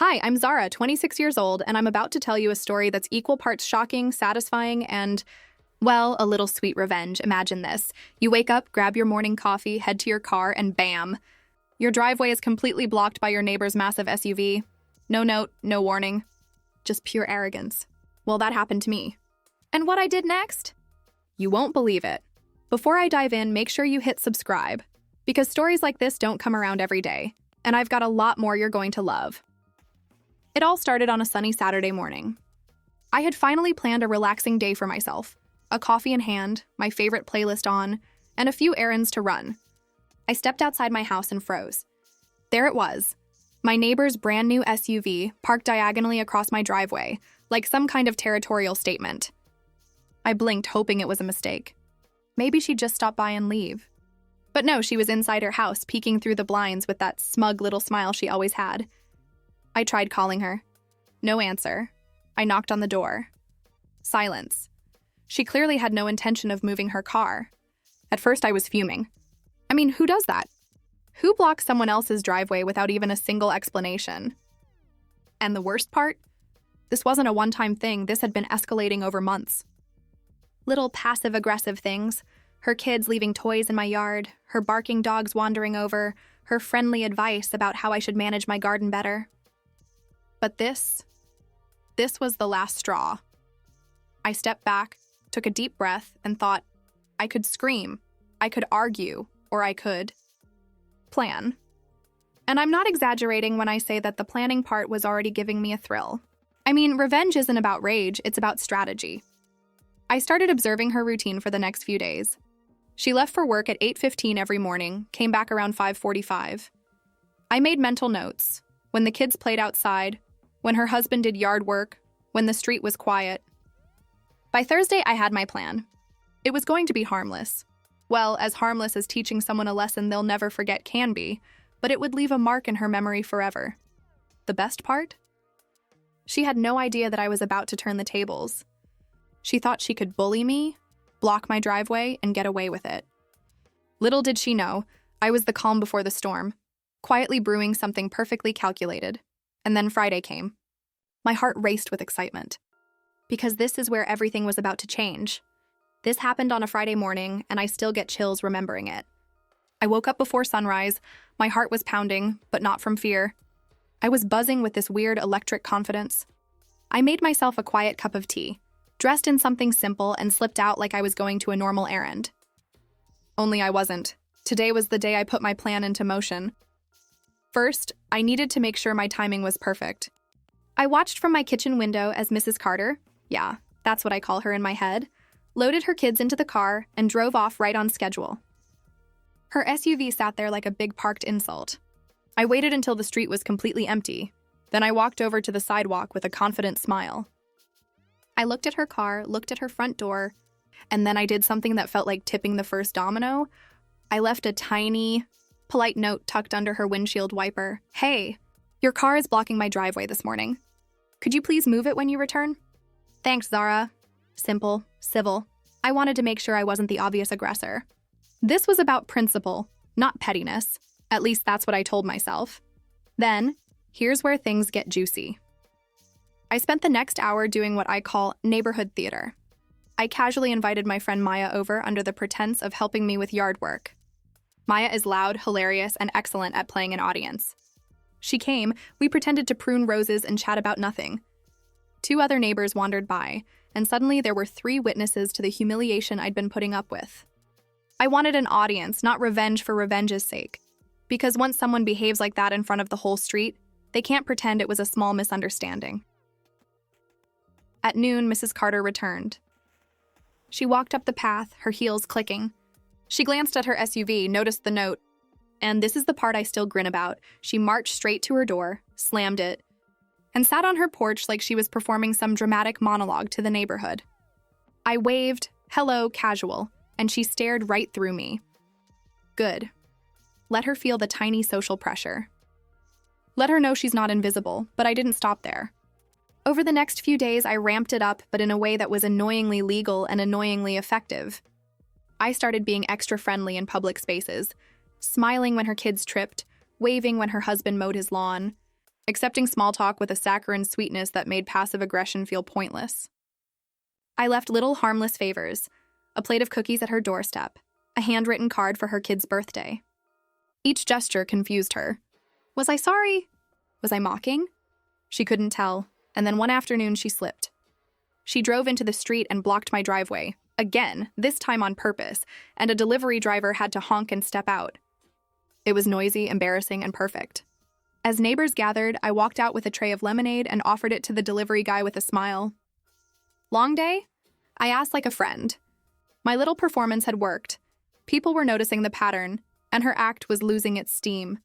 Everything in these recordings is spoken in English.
Hi, I'm Zara, 26 years old, and I'm about to tell you a story that's equal parts shocking, satisfying, and, well, a little sweet revenge. Imagine this. You wake up, grab your morning coffee, head to your car, and bam! Your driveway is completely blocked by your neighbor's massive SUV. No note, no warning. Just pure arrogance. Well, that happened to me. And what I did next? You won't believe it. Before I dive in, make sure you hit subscribe, because stories like this don't come around every day, and I've got a lot more you're going to love. It all started on a sunny Saturday morning. I had finally planned a relaxing day for myself, a coffee in hand, my favorite playlist on, and a few errands to run. I stepped outside my house and froze. There it was, my neighbor's brand new SUV parked diagonally across my driveway, like some kind of territorial statement. I blinked, hoping it was a mistake. Maybe she'd just stop by and leave. But no, she was inside her house, peeking through the blinds with that smug little smile she always had. I tried calling her. No answer. I knocked on the door. Silence. She clearly had no intention of moving her car. At first, I was fuming. I mean, who does that? Who blocks someone else's driveway without even a single explanation? And the worst part? This wasn't a one-time thing. This had been escalating over months. Little passive-aggressive things. Her kids leaving toys in my yard, her barking dogs wandering over, her friendly advice about how I should manage my garden better. But this was the last straw. I stepped back, took a deep breath, and thought, I could scream, I could argue, or I could plan. And I'm not exaggerating when I say that the planning part was already giving me a thrill. I mean, revenge isn't about rage, it's about strategy. I started observing her routine for the next few days. She left for work at 8:15 every morning, came back around 5:45. I made mental notes. When the kids played outside, when her husband did yard work, when the street was quiet. By Thursday, I had my plan. It was going to be harmless. Well, as harmless as teaching someone a lesson they'll never forget can be, but it would leave a mark in her memory forever. The best part? She had no idea that I was about to turn the tables. She thought she could bully me, block my driveway, and get away with it. Little did she know, I was the calm before the storm, quietly brewing something perfectly calculated. And then Friday came. My heart raced with excitement. Because this is where everything was about to change. This happened on a Friday morning, and I still get chills remembering it. I woke up before sunrise. My heart was pounding, but not from fear. I was buzzing with this weird electric confidence. I made myself a quiet cup of tea, dressed in something simple, and slipped out like I was going to a normal errand. Only I wasn't. Today was the day I put my plan into motion. First, I needed to make sure my timing was perfect. I watched from my kitchen window as Mrs. Carter, yeah, that's what I call her in my head, loaded her kids into the car and drove off right on schedule. Her SUV sat there like a big parked insult. I waited until the street was completely empty. Then I walked over to the sidewalk with a confident smile. I looked at her car, looked at her front door, and then I did something that felt like tipping the first domino. I left a tiny, polite note tucked under her windshield wiper. Hey, your car is blocking my driveway this morning. Could you please move it when you return? Thanks, Zara. Simple, civil. I wanted to make sure I wasn't the obvious aggressor. This was about principle, not pettiness. At least that's what I told myself. Then, here's where things get juicy. I spent the next hour doing what I call neighborhood theater. I casually invited my friend Maya over under the pretense of helping me with yard work. Maya is loud, hilarious, and excellent at playing an audience. She came, we pretended to prune roses and chat about nothing. 2 other neighbors wandered by, and suddenly there were 3 witnesses to the humiliation I'd been putting up with. I wanted an audience, not revenge for revenge's sake. Because once someone behaves like that in front of the whole street, they can't pretend it was a small misunderstanding. At noon, Mrs. Carter returned. She walked up the path, her heels clicking. She glanced at her SUV, noticed the note, and this is the part I still grin about. She marched straight to her door, slammed it, and sat on her porch like she was performing some dramatic monologue to the neighborhood. I waved, hello, casual, and she stared right through me. Good. Let her feel the tiny social pressure. Let her know she's not invisible, but I didn't stop there. Over the next few days, I ramped it up, but in a way that was annoyingly legal and annoyingly effective. I started being extra friendly in public spaces, smiling when her kids tripped, waving when her husband mowed his lawn, accepting small talk with a saccharine sweetness that made passive aggression feel pointless. I left little harmless favors, a plate of cookies at her doorstep, a handwritten card for her kid's birthday. Each gesture confused her. Was I sorry? Was I mocking? She couldn't tell, and then one afternoon she slipped. She drove into the street and blocked my driveway, again, this time on purpose, and a delivery driver had to honk and step out. It was noisy, embarrassing, and perfect. As neighbors gathered, I walked out with a tray of lemonade and offered it to the delivery guy with a smile. Long day? I asked like a friend. My little performance had worked. People were noticing the pattern, and her act was losing its steam.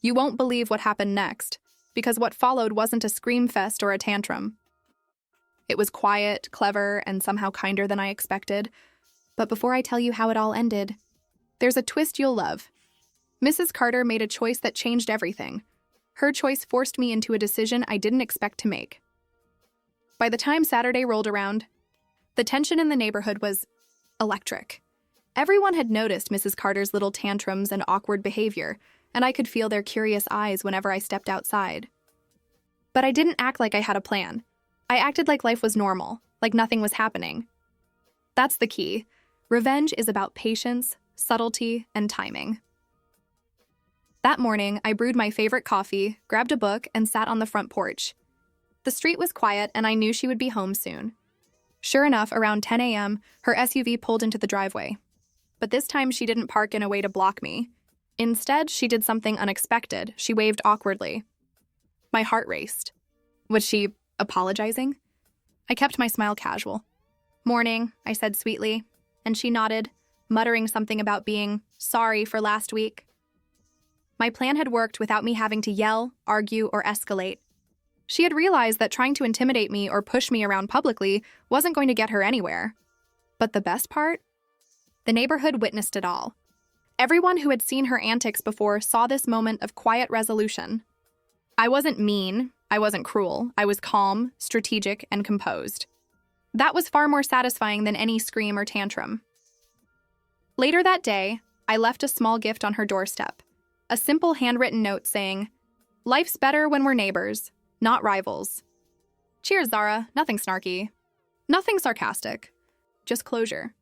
You won't believe what happened next, because what followed wasn't a scream fest or a tantrum. It was quiet, clever, and somehow kinder than I expected. But before I tell you how it all ended, there's a twist you'll love. Mrs. Carter made a choice that changed everything. Her choice forced me into a decision I didn't expect to make. By the time Saturday rolled around, the tension in the neighborhood was electric. Everyone had noticed Mrs. Carter's little tantrums and awkward behavior, and I could feel their curious eyes whenever I stepped outside. But I didn't act like I had a plan. I acted like life was normal, like nothing was happening. That's the key. Revenge is about patience, subtlety, and timing. That morning, I brewed my favorite coffee, grabbed a book, and sat on the front porch. The street was quiet, and I knew she would be home soon. Sure enough, around 10 a.m., her SUV pulled into the driveway. But this time, she didn't park in a way to block me. Instead, she did something unexpected. She waved awkwardly. My heart raced. Was she apologizing? I kept my smile casual. "Morning," I said sweetly, and she nodded, muttering something about being sorry for last week. My plan had worked without me having to yell, argue, or escalate. She had realized that trying to intimidate me or push me around publicly wasn't going to get her anywhere. But the best part? The neighborhood witnessed it all. Everyone who had seen her antics before saw this moment of quiet resolution. I wasn't mean, I wasn't cruel, I was calm, strategic, and composed. That was far more satisfying than any scream or tantrum. Later that day, I left a small gift on her doorstep, a simple handwritten note saying, "Life's better when we're neighbors, not rivals." Cheers, Zara. Nothing snarky. Nothing sarcastic. Just closure.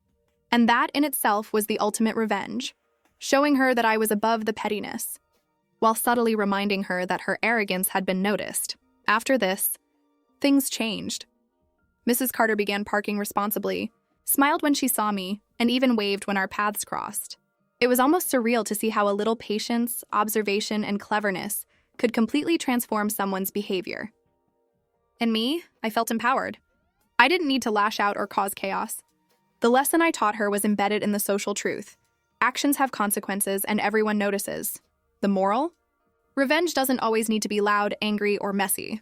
And that in itself was the ultimate revenge, showing her that I was above the pettiness, while subtly reminding her that her arrogance had been noticed. After this, things changed. Mrs. Carter began parking responsibly, smiled when she saw me, and even waved when our paths crossed. It was almost surreal to see how a little patience, observation, and cleverness could completely transform someone's behavior. And me, I felt empowered. I didn't need to lash out or cause chaos. The lesson I taught her was embedded in the social truth. Actions have consequences, and everyone notices. The moral? Revenge doesn't always need to be loud, angry, or messy.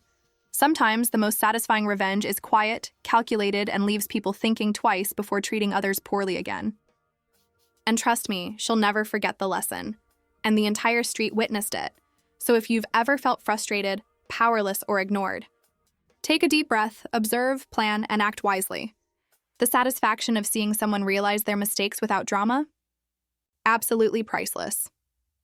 Sometimes the most satisfying revenge is quiet, calculated, and leaves people thinking twice before treating others poorly again. And trust me, she'll never forget the lesson. And the entire street witnessed it. So if you've ever felt frustrated, powerless, or ignored, take a deep breath, observe, plan, and act wisely. The satisfaction of seeing someone realize their mistakes without drama? Absolutely priceless.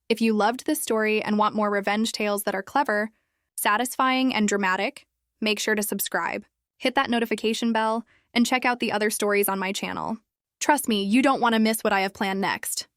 If you loved this story and want more revenge tales that are clever, satisfying, and dramatic, make sure to subscribe, hit that notification bell, and check out the other stories on my channel. Trust me, you don't want to miss what I have planned next.